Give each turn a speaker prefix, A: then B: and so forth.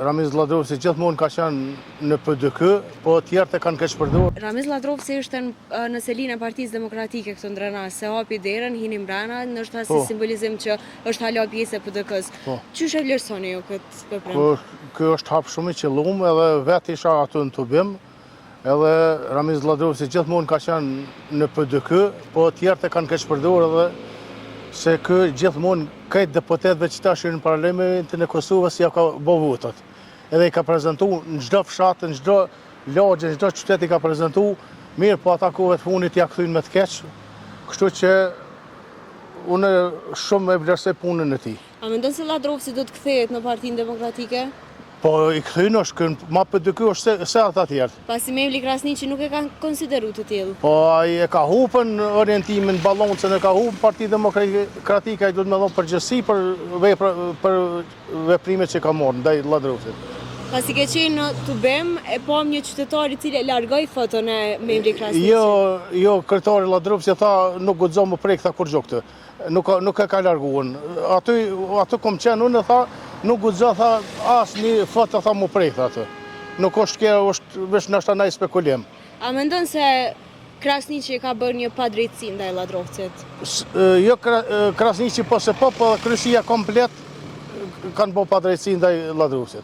A: Ramiz Ladrovci gjithmonë ka qenë në PDK, po tjerët e kanë keq përdorur.
B: Ramiz Ladrovci ishte në selinë e Partisë Demokratike këtu ndrena, se hapi derën, hini mbrana, ndoshta si simbolizim që është hala pjesë e PDK-s. Çysh e vlerësoni ju këtë veprim?
A: Ky është hap shumë i qëllum, edhe vetë isha aty në Tubim, edhe Ramiz Ladrovci gjithmonë ka qenë në PDK, po tjerët e kanë keq përdorur edhe se kë gjithmonë këtë deputetëve që tashin në parlamentin e Kosovës ja ka bë votat. Edhe i ka prezentu në çdo fshat, në çdo lagje, në çdo qytet i ka prezentu, mirë po ata kohët funit ja kthyn me të keq, kështu që unë shumë e vlerësoj punën e tij.
B: A mendon se Ladrovci do të kthehet në Partinë Demokratike?
A: Po i kthyn është ma PDK është se ata tjerë.
B: Pasi Mevli Krasniqi nuk e ka konsideru të tillë.
A: Po ai e ka hupën orientimin, ballonçën e ka hupën Partia Demokratike, ai duhet me dhënë përgjegjësi për veprimet që ka marrë ndaj Ladrovcit.
B: Pasi ke qenë në Tubem, e pam një qytetar i cili largoi foton e Mevli Krasniqi.
A: Jo, kryetari Ladrovci tha nuk guxo më prek tha kur gjo këtë. Nuk e ka larguar. Aty kom qenë unë tha nuk guxo tha asnjë foto tha më prek atë. Nuk është kjo, është vetëm ndoshta ndaj spekulim.
B: A mendon se Krasniqi ka bërë një padrejtësi ndaj Ladrovcit?
A: Jo Krasniqi po se po kryeshia komplet kanë bërë padrejtësi ndaj Ladrovcit.